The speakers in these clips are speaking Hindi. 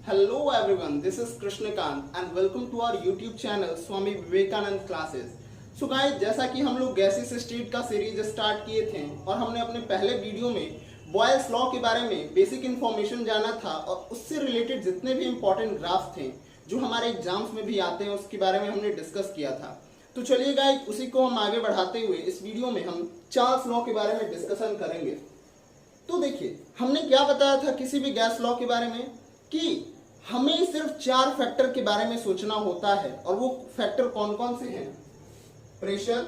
Hello everyone, this is Krishnakant and welcome to our YouTube channel Swami Vivekananda classes. So guys, जैसा कि हम लोग गैसेस स्टेट का सीरीज स्टार्ट किए थे और हमने अपने पहले वीडियो में बॉयल्स लॉ के बारे में बेसिक इन्फॉर्मेशन जाना था और उससे रिलेटेड जितने भी इंपॉर्टेंट ग्राफ्स थे जो हमारे एग्जाम्स में भी आते हैं उसके बारे में हमने डिस्कस किया था। तो चलिए गाइस, उसी को हम आगे बढ़ाते हुए इस वीडियो में हम चार्ल्स लॉ के बारे में डिस्कशन करेंगे। तो देखिए, हमने क्या बताया था किसी भी गैस लॉ के बारे में कि हमें सिर्फ 4 फैक्टर के बारे में सोचना होता है और वो फैक्टर कौन कौन से हैं? Pressure,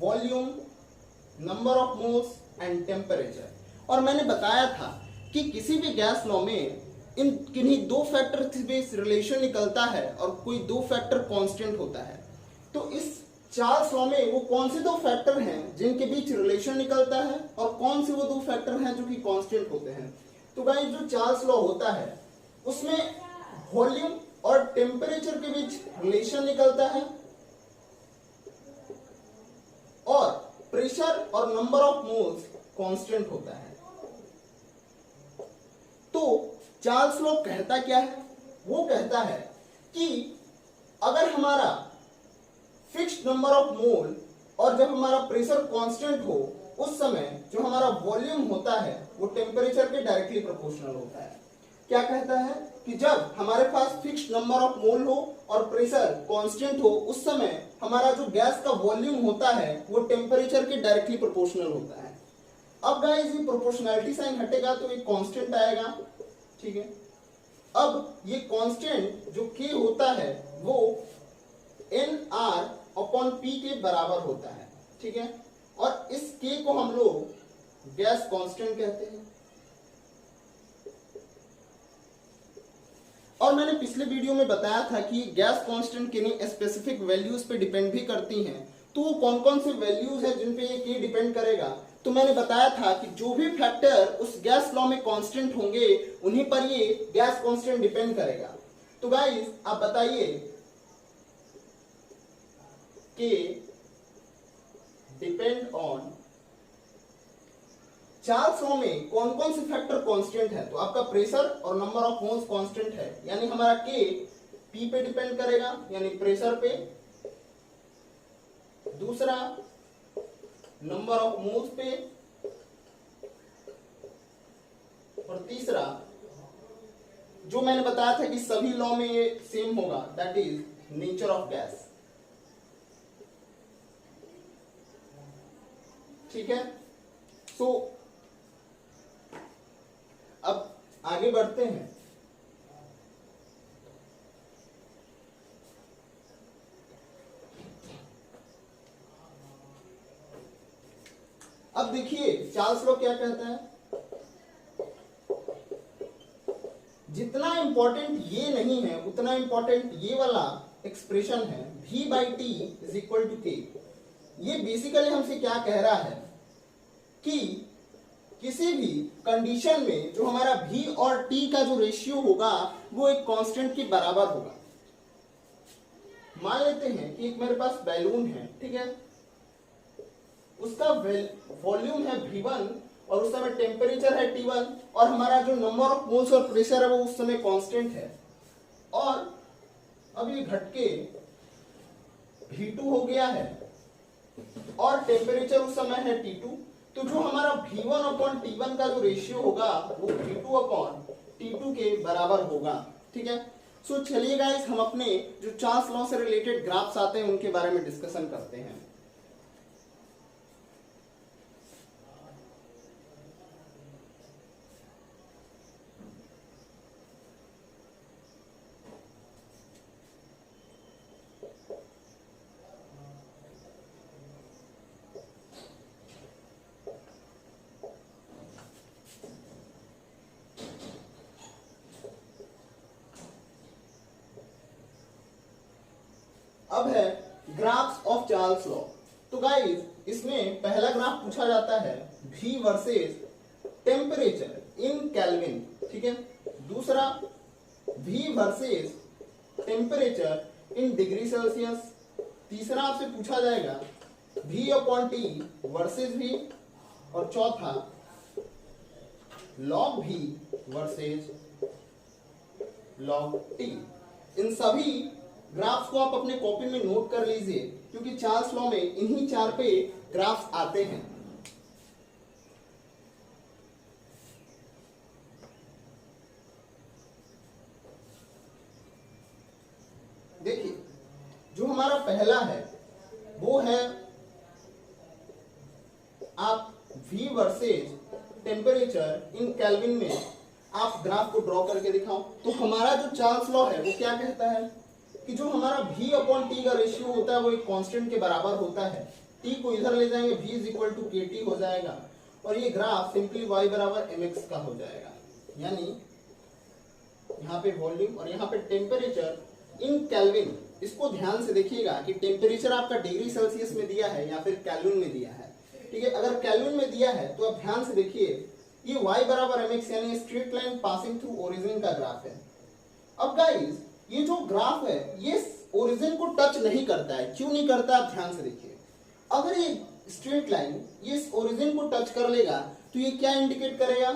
volume, number of moles and temperature. और मैंने बताया था कि किसी भी गैस लॉ में इन किन्हीं 2 फैक्टर से बेस रिलेशन निकलता है और कोई 2 फैक्टर कांस्टेंट होता है। तो इस चार्ल्स लॉ में वो कौन से 2 फैक्टर हैं जिनके बीच रिलेशन निकलता है और कौन से वो 2 फैक्टर हैं जो कि कांस्टेंट होते हैं? तो गाइस, जो चार्ल्स लॉ होता है उसमें वॉल्यूम और टेम्परेचर के बीच रिलेशन निकलता है और प्रेशर और नंबर ऑफ मोल्स कांस्टेंट होता है। तो चार्ल्स लॉ कहता क्या है? वो कहता है कि अगर हमारा फिक्स्ड नंबर ऑफ मोल और जब हमारा प्रेशर कांस्टेंट हो उस समय जो हमारा वॉल्यूम होता है वो टेम्परेचर के डायरेक्टली प्रोपोर्शनल होता है। क्या कहता है कि जब हमारे पास फिक्स्ड नंबर ऑफ मोल हो और प्रेशर कांस्टेंट हो उस समय हमारा जो गैस का वॉल्यूम होता है वो टेम्परेचर के डायरेक्टली प्रोपोर्शनल होता है। अब गाइस, ये प्रोपोर्शनैलिटी साइन हटेगा तो एक कांस्टेंट आएगा, ठीक है। अब ये कांस्टेंट जो k होता है वो nR/P के बराबर होता है, ठीक है। और इस k को हम लोग गैस कांस्टेंट कहते हैं। और मैंने पिछले वीडियो में बताया था कि गैस कांस्टेंट किन्हीं स्पेसिफिक वैल्यूज पे डिपेंड भी करती हैं। तो वो कौन कौन से वैल्यूज हैं जिन पे ये k डिपेंड करेगा? तो मैंने बताया था कि जो भी फैक्टर उस गैस लॉ में कांस्टेंट होंगे उन्हीं पर ये गैस कांस्टेंट डिपेंड करेगा। तो गाइस, आप बताइए k depend on Charles law में कौन कौन से फैक्टर कांस्टेंट है? तो आपका प्रेशर और नंबर ऑफ मोल्स कांस्टेंट है, यानी हमारा k p पे डिपेंड करेगा यानी प्रेशर पे, दूसरा नंबर ऑफ मोल्स पे और तीसरा जो मैंने बताया था कि सभी लॉ में ये सेम होगा, that is nature of gas, ठीक है। सो अब आगे बढ़ते हैं। अब देखिए चार्ल्स लॉ क्या कहता है, जितना इंपॉर्टेंट ये नहीं है उतना इंपॉर्टेंट ये वाला एक्सप्रेशन है V/T = K। ये बेसिकली हमसे क्या कह रहा है कि किसी भी कंडीशन में जो हमारा V और T का जो रेशियो होगा वो एक कांस्टेंट के बराबर होगा। मान लेते हैं कि एक मेरे पास बैलून है, ठीक है, उसका वॉल्यूम है V1 और उस समय टेम्परेचर है T1 और हमारा जो नंबर ऑफ मोल्स और प्रेशर है वो उस समय कांस्टेंट है। और अब ये घटके V2 हो गया है और टेम्परेचर उस समय है T2। तो जो हमारा V1/T1 का जो रेशियो होगा वो V2/T2 के बराबर होगा, ठीक है। सो चलिए गाइस, हम अपने जो चार्ल्स लॉ से रिलेटेड ग्राफ्स आते हैं उनके बारे में डिस्कशन करते हैं। अब है ग्राफ्स ऑफ चार्ल्स लॉ। तो गाइस, इसमें पहला ग्राफ पूछा जाता है V versus temperature in kelvin, ठीक है। दूसरा V versus temperature in degree Celsius. तीसरा आपसे पूछा जाएगा V/T वर्सेस V और चौथा log V versus log t। इन सभी ग्राफ्स को आप अपने कॉपी में नोट कर लीजिए, क्योंकि चार्ल्स लॉ में इन्हीं 4 पे ग्राफ्स आते हैं। देखिए, जो हमारा पहला है वो है आप V versus temperature in kelvin में आप ग्राफ को ड्रॉ करके दिखाओ। तो हमारा जो चार्ल्स लॉ है वो क्या कहता है कि जो हमारा V अपॉन टी का रेशियो होता है वो एक कांस्टेंट के बराबर होता है। T को इधर ले जाएंगे, V is equal to KT हो जाएगा, और ये ग्राफ सिंपली y बराबर mx का हो जाएगा। यानी यहाँ पे वॉल्यूम और यहाँ पे टेम्परेचर इन केल्विन। इसको ध्यान से देखिएगा कि टेम्परेचर आपका डिग्री सेल्सियस में दिया है या फिर केल्विन में दिया है। ठीक है, अगर केल्विन में दिया है तो आप ध्यान से देखिए, ये y बराबर mx यानी straight line passing through origin का ग्राफ है। अब गाइस, ये जो ग्राफ है ये ओरिजिन को टच नहीं करता है। क्यों नहीं करता, आप ध्यान से देखिए। अगर ये स्ट्रेट लाइन ये ओरिजिन को टच कर लेगा तो ये क्या इंडिकेट करेगा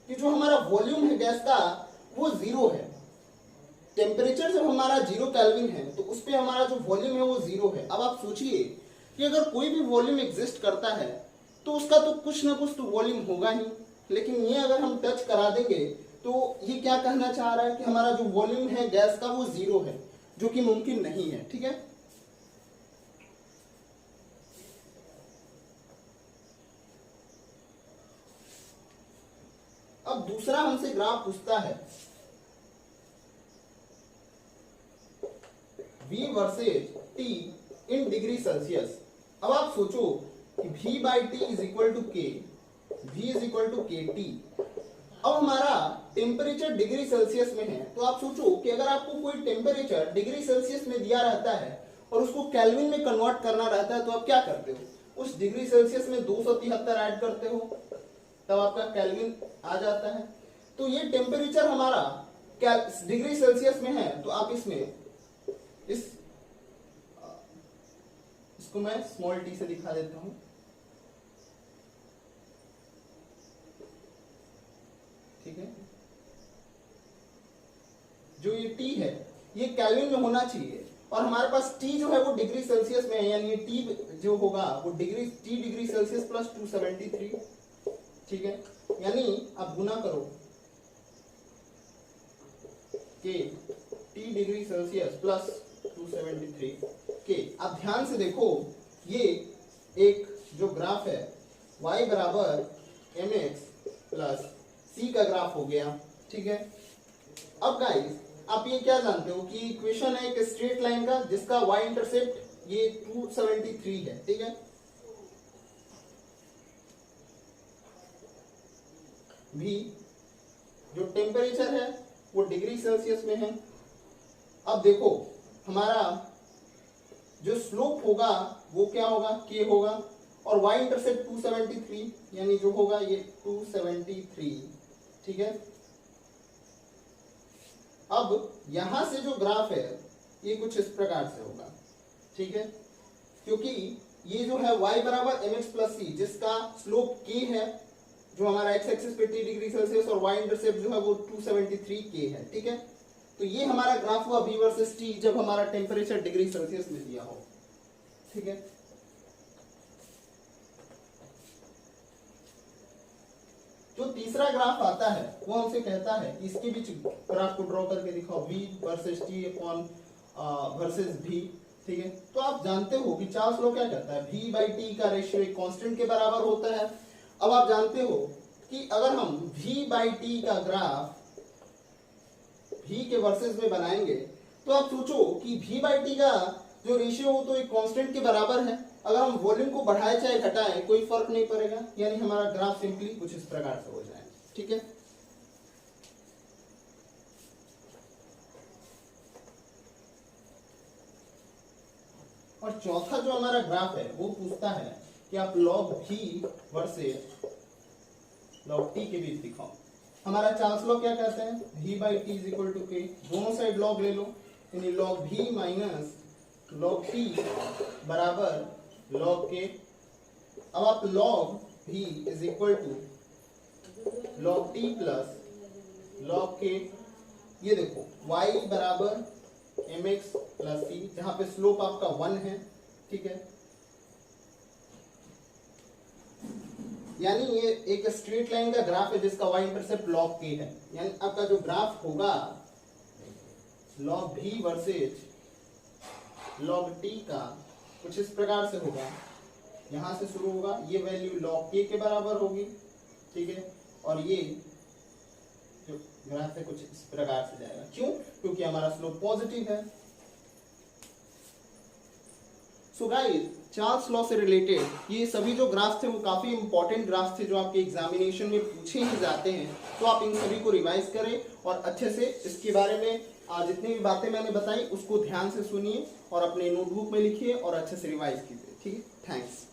कि जो हमारा वॉल्यूम है गैस का वो 0 है। टेम्परेचर जब हमारा 0 केल्विन है तो उस पे हमारा जो वॉल्यूम है वो 0 है। अब आप सोचिए कि अगर कोई भी वॉल्यूम एग्जिस्ट करता है तो उसका तो कुछ ना कुछ तो वॉल्यूम होगा ही, लेकिन ये अगर हम टच करा देंगे तो ये क्या कहना चाह रहा है कि हमारा जो वॉल्यूम है गैस का वो 0 है, जो कि मुमकिन नहीं है। ठीक है, अब दूसरा हमसे ग्राफ पूछता है V versus T in degree Celsius. अब आप सोचो कि V by T is equal to K, V is equal to K T. अब हमारा टेम्परेचर डिग्री सेल्सियस में है, तो आप सोचो कि अगर आपको कोई टेम्परेचर डिग्री सेल्सियस में दिया रहता है और उसको केल्विन में कन्वर्ट करना रहता है तो आप क्या करते हो, उस डिग्री सेल्सियस में 273 ऐड करते हो, तब आपका केल्विन आ जाता है। तो ये टेम्परेचर हमारा डिग्री सेल्सियस में है, तो आप इसको मैं स्मॉल टी से दिखा देता हूं। ठीक है, जो ये टी है ये केल्विन में होना चाहिए, और हमारे पास टी जो है वो डिग्री सेल्सियस में है, यानी टी जो होगा वो टी डिग्री सेल्सियस प्लस 273। ठीक है, यानी आप गुना करो के टी डिग्री सेल्सियस प्लस 273 के। आप ध्यान से देखो, ये एक जो ग्राफ है y बराबर mx प्लस c का ग्राफ हो गया। ठीक है, अब गाइस आप ये क्या जानते हो कि इक्वेशन है एक स्ट्रेट लाइन का जिसका y इंटरसेप्ट ये 273 है। ठीक है, भी जो टेम्परेचर है वो डिग्री सेल्सियस में है। अब देखो हमारा जो स्लोप होगा वो क्या होगा, k होगा, और y इंटरसेप्ट 273 यानी जो होगा ये 273। ठीक है, अब यहां से जो ग्राफ है ये कुछ इस प्रकार से होगा। ठीक है, क्योंकि ये जो है y बराबर mx प्लस c जिसका स्लोप k है, जो हमारा x एक्सिस पे t डिग्री सेल्सियस, और y इंटरसेप्ट जो है वो 273 k है। ठीक है, तो ये हमारा ग्राफ हुआ v वर्सेस t जब हमारा टेम्परेचर डिग्री सेल्सियस में दिया हो। ठीक है, जो तीसरा ग्राफ आता है वो हमसे कहता है कि इसके बीच ग्राफ को ड्रॉ करके दिखाओ, v versus t upon versus v। ठीक है, तो आप जानते हो कि चार्ल्स लॉ क्या कहता है, v बाई टी का रेशियो एक कांस्टेंट के बराबर होता है। अब आप जानते हो कि अगर हम v बाई टी का ग्राफ v के वर्सेस में बनाएंगे तो आप सोचो कि v बाई टी का जो रेशियो हो तो एक कांस्टेंट के बराबर है। अगर हम वॉल्यूम को बढ़ाए चाहे घटाएं कोई फर्क नहीं पड़ेगा, यानी हमारा ग्राफ सिंपली कुछ इस प्रकार से हो जाए। ठीक है, और चौथा जो हमारा ग्राफ है वो पूछता है कि आप log v versus log t के बीच दिखाओ। हमारा चार्ल्स लॉ क्या कहता है, v by T is equal to K, दोनों साइड log ले लो, यानी log v minus log t बराबर log k। अब आप log v is equal to log t plus log k ये देखो y बराबर mx प्लस c, जहां पे स्लोप आपका 1 है, ठीक है। यानी ये एक स्ट्रेट लाइन का ग्राफ है जिसका y इंटरसेप्ट log k है। यानी आपका जो ग्राफ होगा log v versus log t का कुछ इस प्रकार से होगा। यहां से शुरू होगा, ये वैल्यू log k के बराबर होगी, ठीक है। और ये जो ग्राफ है कुछ इस प्रकार से जाएगा। क्यों? क्योंकि हमारा स्लोप पॉजिटिव है। सो गाइस, चार्ल्स लॉ से रिलेटेड ये सभी जो ग्राफ्स थे वो काफी इंपॉर्टेंट ग्राफ्स थे जो आपके एग्जामिनेशन में पूछे ही जाते हैं। तो आप इन सभी को रिवाइज करें और अच्छे से इसके बारे में जितनी भी बातें मैंने बताई उसको ध्यान से सुनिए और अपने नोटबुक में लिखिए और अच्छे से रिवाइज कीजिए, ठीक है। थैंक्स।